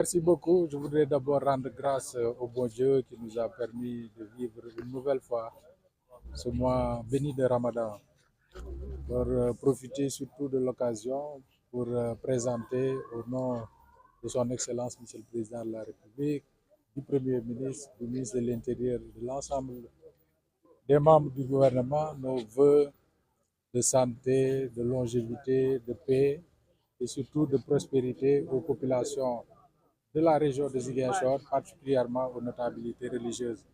Merci beaucoup. Je voudrais d'abord rendre grâce au bon Dieu qui nous a permis de vivre une nouvelle fois ce mois béni de Ramadan, pour profiter surtout de l'occasion pour présenter au nom de son Excellence Monsieur le Président de la République, du Premier ministre, du ministre de l'Intérieur et de l'ensemble des membres du gouvernement nos vœux de santé, de longévité, de paix et surtout de prospérité aux populations de la région de Ziguinchor, particulièrement aux notabilités religieuses.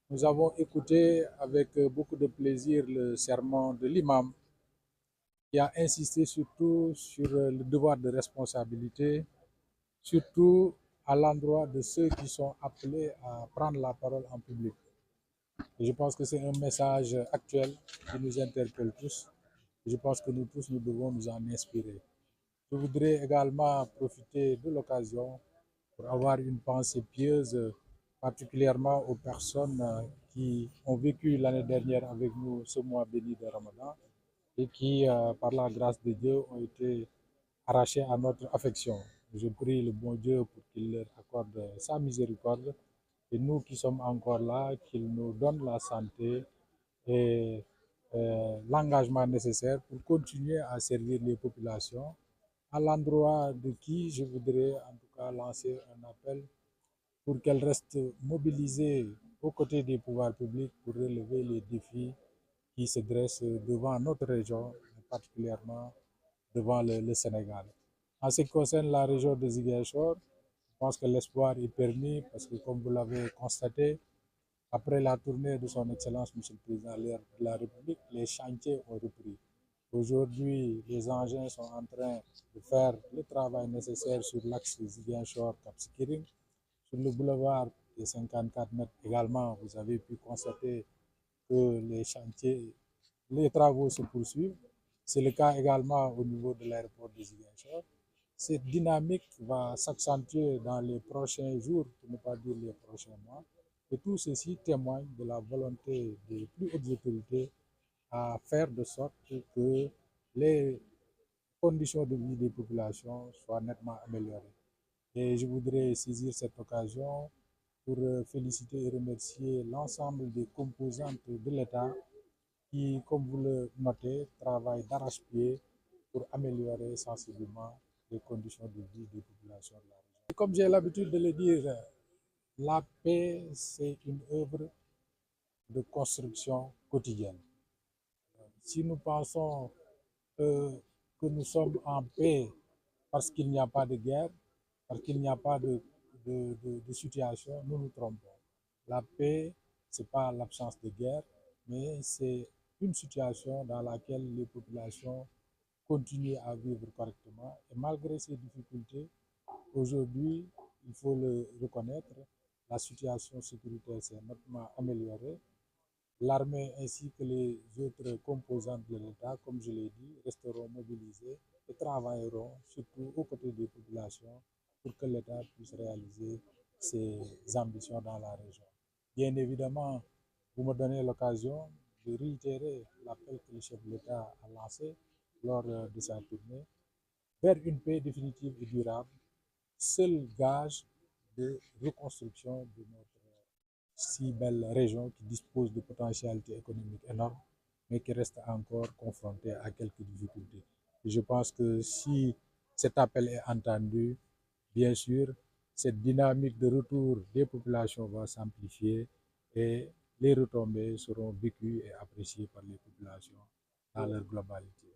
Nous avons écouté avec beaucoup de plaisir le sermon de l'imam qui a insisté surtout sur le devoir de responsabilité, surtout à l'endroit de ceux qui sont appelés à prendre la parole en public. Et je pense que c'est un message actuel qui nous interpelle tous. Et je pense que nous tous, nous devons nous en inspirer. Je voudrais également profiter de l'occasion pour avoir une pensée pieuse, particulièrement aux personnes qui ont vécu l'année dernière avec nous ce mois béni de Ramadan et qui, par la grâce de Dieu, ont été arrachés à notre affection. Je prie le bon Dieu pour qu'il leur accorde sa miséricorde et nous qui sommes encore là, qu'il nous donne la santé et l'engagement nécessaire pour continuer à servir les populations, à l'endroit de qui je voudrais en tout cas lancer un appel pour qu'elles restent mobilisées aux côtés des pouvoirs publics pour relever les défis qui se dressent devant notre région, particulièrement devant le Sénégal. En ce qui concerne la région de Ziguinchor, je pense que l'espoir est permis parce que, comme vous l'avez constaté, après la tournée de son Excellence, Monsieur le Président de la République, les chantiers ont repris. Aujourd'hui, les engins sont en train de faire le travail nécessaire sur l'axe Ziguinchor-Cap-Skirring. Sur le boulevard des 54 mètres également, vous avez pu constater que les chantiers, les travaux se poursuivent. C'est le cas également au niveau de l'aéroport de Ziguinchor. Cette dynamique va s'accentuer dans les prochains jours, pour ne pas dire les prochains mois. Et tout ceci témoigne de la volonté des plus hautes autorités à faire de sorte que les conditions de vie des populations soient nettement améliorées. Et je voudrais saisir cette occasion pour féliciter et remercier l'ensemble des composantes de l'État qui, comme vous le notez, travaillent d'arrache-pied pour améliorer sensiblement les conditions de vie des populations de la région. Et comme j'ai l'habitude de le dire, la paix, c'est une œuvre de construction quotidienne. Si nous pensons que nous sommes en paix parce qu'il n'y a pas de guerre, parce qu'il n'y a pas de situation, nous nous trompons. La paix, ce n'est pas l'absence de guerre, mais c'est une situation dans laquelle les populations continuent à vivre correctement. Et malgré ces difficultés, aujourd'hui, il faut le reconnaître, la situation sécuritaire s'est nettement améliorée. L'armée ainsi que les autres composantes de l'État, comme je l'ai dit, resteront mobilisées et travailleront surtout aux côtés des populations pour que l'État puisse réaliser ses ambitions dans la région. Bien évidemment, vous me donnez l'occasion de réitérer l'appel que le chef de l'État a lancé lors de sa tournée vers une paix définitive et durable, seul gage de reconstruction de notre si belle région qui dispose de potentialités économiques énormes, mais qui reste encore confrontée à quelques difficultés. Et je pense que si cet appel est entendu, bien sûr, cette dynamique de retour des populations va s'amplifier et les retombées seront vécues et appréciées par les populations dans leur globalité.